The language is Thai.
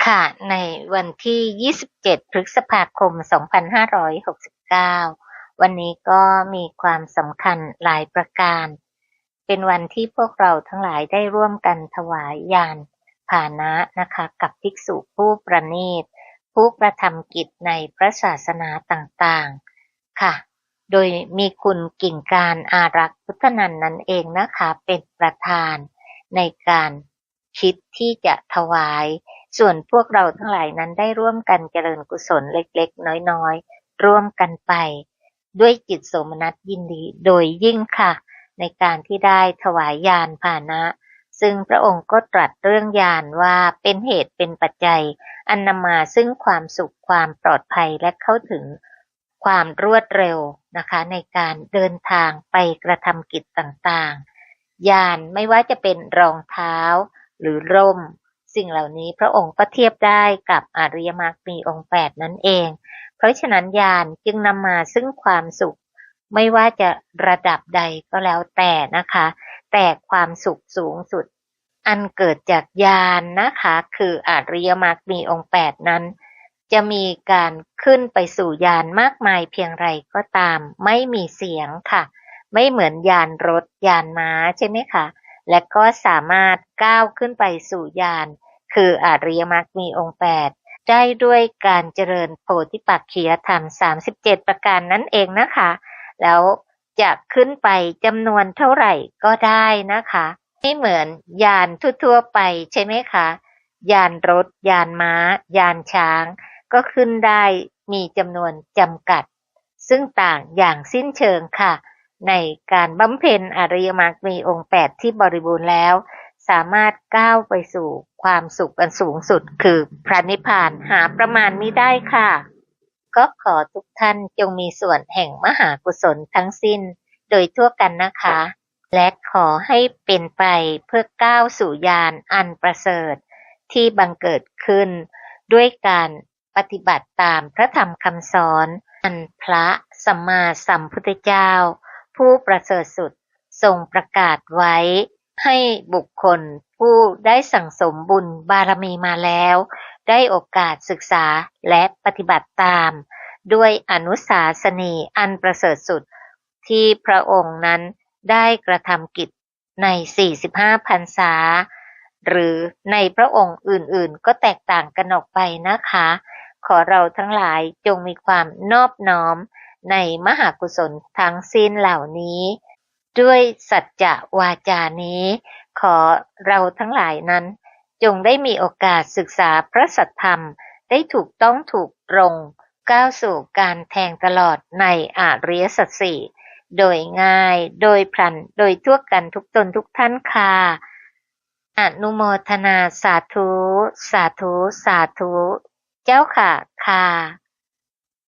ค่ะในวันที่27พฤษภาคม2569วันนี้ก็มีความสำคัญหลายประการเป็นวันที่พวกเราทั้งหลายได้ร่วมกันถวายยานพาหนะนะคะกับภิกษุผู้ประณีตผู้กระทำกิจในพระศาสนาต่างๆค่ะโดยมีคุณกิ่งการอารักษ์พุทธนันท์นั่นเองนะคะเป็นประธานในการคิดที่จะถวายส่วนพวกเราทั้งหลายนั้นได้ร่วมกันเจริญกุศลเล็กๆน้อยๆร่วมกันไปด้วยจิตโสมนัสยินดีโดยยิ่งค่ะในการที่ได้ถวายยานพาหนะซึ่งพระองค์ก็ตรัสเรื่องยานว่าเป็นเหตุเป็นปัจจัยอันนำมาซึ่งความสุขความปลอดภัยและเข้าถึงความรวดเร็วนะคะในการเดินทางไปกระทำกิจต่างๆยานไม่ว่าจะเป็นรองเท้าหรือร่มสิ่งเหล่านี้พระองค์ก็เทียบได้กับอริยมรรคมีองค์แปดนั่นเองเพราะฉะนั้นญาณจึงนำมาซึ่งความสุขไม่ว่าจะระดับใดก็แล้วแต่นะคะแต่ความสุขสูงสุดอันเกิดจากญาณนะคะคืออริยมรรคมีองค์แปดนั้นจะมีการขึ้นไปสู่ญาณมากมายเพียงไรก็ตามไม่มีเสียงค่ะไม่เหมือนญาณรถญาณม้าใช่ไหมคะและก็สามารถก้าวขึ้นไปสู่ญาณคืออริยมรรคมีองค์แปดได้ด้วยการเจริญโพธิปักขิยธรรม37ประการนั่นเองนะคะแล้วจะขึ้นไปจำนวนเท่าไหร่ก็ได้นะคะไม่เหมือนยานทั่วๆไปใช่ไหมคะยานรถยานม้ายานช้างก็ขึ้นได้มีจำนวนจำกัดซึ่งต่างอย่างสิ้นเชิงค่ะในการบำเพ็ญอริยมรรคมีองค์แปดที่บริบูรณ์แล้วสามารถก้าวไปสู่ความสุขอันสูงสุดคือพระนิพพานหาประมาณมิได้ค่ะก็ขอทุกท่านจงมีส่วนแห่งมหากุศลทั้งสิ้นโดยทั่วกันนะคะและขอให้เป็นไปเพื่อก้าวสู่ญาณอันประเสริฐที่บังเกิดขึ้นด้วยการปฏิบัติตามพระธรรมคำสอนอันพระสัมมาสัมพุทธเจ้าผู้ประเสริฐสุดทรงประกาศไว้ให้บุคคลผู้ได้สั่งสมบุญบารมีมาแล้วได้โอกาสศึกษาและปฏิบัติตามด้วยอนุสาสนีอันประเสริฐสุดที่พระองค์นั้นได้กระทำกิจใน45พรรษาหรือในพระองค์อื่นๆก็แตกต่างกันออกไปนะคะขอเราทั้งหลายจงมีความนอบน้อมในมหากุศลทั้งสิ้นเหล่านี้ด้วยสัจจะวาจานี้ขอเราทั้งหลายนั้นจงได้มีโอกาสศึกษาพระสัทธรรมได้ถูกต้องถูกตรงก้าวสู่การแทงตลอดในอริยสัจสี่โดยง่ายโดยพลันโดยทั่วกันทุกตนทุกท่านค่ะอนุโมทนาสาธุสาธุสาธุเจ้าค่ะค่ะ